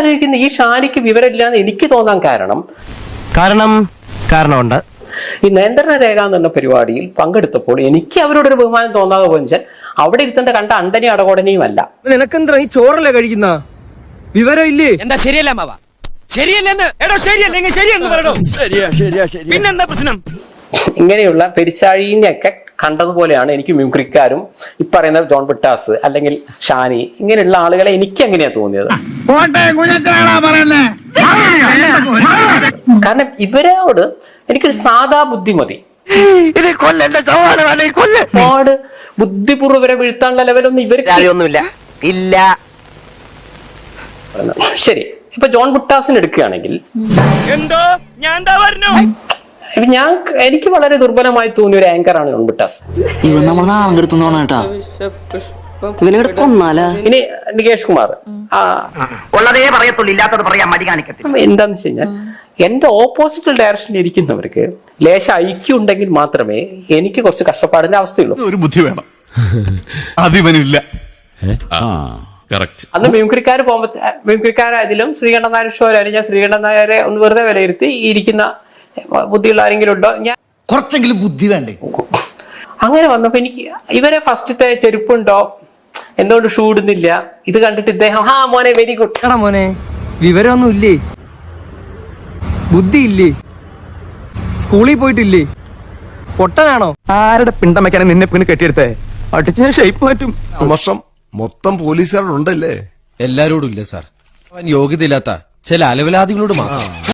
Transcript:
ആലോചിക്കുന്നത് ഈ ഷാനിക്ക് വിവരമില്ലാന്ന് എനിക്ക് തോന്നാൻ കാരണമുണ്ട്. ഈ നിയന്ത്രണ രേഖ എന്ന് പറഞ്ഞ പരിപാടിയിൽ പങ്കെടുത്തപ്പോൾ എനിക്ക് അവരോടൊരു ബഹുമാനം തോന്നാതെ പോയിച്ചാൽ അവിടെ ഇരുത്തേണ്ട കണ്ട അണ്ടനെയും അടകോടനെയും അല്ല. നിനക്കെന്താ ഈ ചോറല്ലേ കഴിക്കുന്ന വിവരം ഇല്ലേ? എന്താ ശരിയല്ല മാവ? ശരിയല്ലെന്ന് എടോ ശരിയല്ലെങ്കിൽ ശരിയെന്ന് പറയണോ? ശരിയാ പിന്നെന്താ പ്രശ്നം? ഇങ്ങനെയുള്ള പെരിച്ചാഴീനെയൊക്കെ കണ്ടതുപോലെയാണ് എനിക്ക് മിമിക്രിക്കാരും ഈ പറയുന്ന ജോൺ ബ്രിട്ടാസ് അല്ലെങ്കിൽ ഷാനി ഇങ്ങനെയുള്ള ആളുകളെ എനിക്ക് അങ്ങനെയാ തോന്നിയത്. കാരണം ഇവരോട് എനിക്കൊരു സാധാ ബുദ്ധി മതി. ഒരുപാട് ബുദ്ധിപൂർവ്വം ഇവരെ വീഴ്ത്താനുള്ള ലെവലൊന്നും ഇവർക്ക് ഇല്ല. ശരി, ഇപ്പൊ ജോൺ ബ്രിട്ടാസിന് എടുക്കുകയാണെങ്കിൽ എനിക്ക് വളരെ ദുർബലമായി തോന്നിയ ഒരു ആങ്കറാണ് ജോൺ ബ്രിട്ടാസ്. ഇനി നികേഷ് കുമാർ എന്താന്ന് വെച്ച് കഴിഞ്ഞാൽ എന്റെ ഓപ്പോസിറ്റ് ഡയറക്ഷനിൽ ഇരിക്കുന്നവർക്ക് ലേശ ഐക്യം ഉണ്ടെങ്കിൽ മാത്രമേ എനിക്ക് കുറച്ച് കഷ്ടപ്പാടിന്റെ അവസ്ഥയുള്ളൂ. ഒരു ബുദ്ധി വേണം, അതിവനില്ല. അന്ന് മിമിക്രിക്കാരായതിലും ശ്രീകണ്ഠൻ നായർ ഷോ ഞാൻ ശ്രീകണ്ഠൻ നായരെ ഒന്ന് വെറുതെ വിലയിരുത്തി ഇരിക്കുന്ന ബുദ്ധിയുള്ള ആരെങ്കിലും ഉണ്ടോ, ഞാൻ കുറച്ചെങ്കിലും ബുദ്ധി വേണ്ടേ. അങ്ങനെ വന്നപ്പോ എനിക്ക് ഇവരെ ഫസ്റ്റത്തെ ചെരുപ്പുണ്ടോ എന്തുകൊണ്ട് ഷൂ ഇടുന്നില്ല ഇത് കണ്ടിട്ട് ഇദ്ദേഹം മോനെ വെരി ഗുഡ്. മോനെ വിവരമൊന്നും ഇല്ലേ, ബുദ്ധി ഇല്ലേ, സ്കൂളിൽ പോയിട്ടില്ലേ, പൊട്ടനാണോ? ആരുടെ പിണ്ടമയ്ക്കാണ് നിന്നെ പിന്നെ കെട്ടിയെടുത്തേ? അടിച്ച ഷേപ്പ് മാറ്റും. വർഷം മൊത്തം പോലീസുകാരുണ്ടല്ലേ? എല്ലാരോടും ഇല്ല സാർ, അവൻ യോഗ്യതയില്ലാത്ത ചില അലവലാദികളോട് മാത്രം.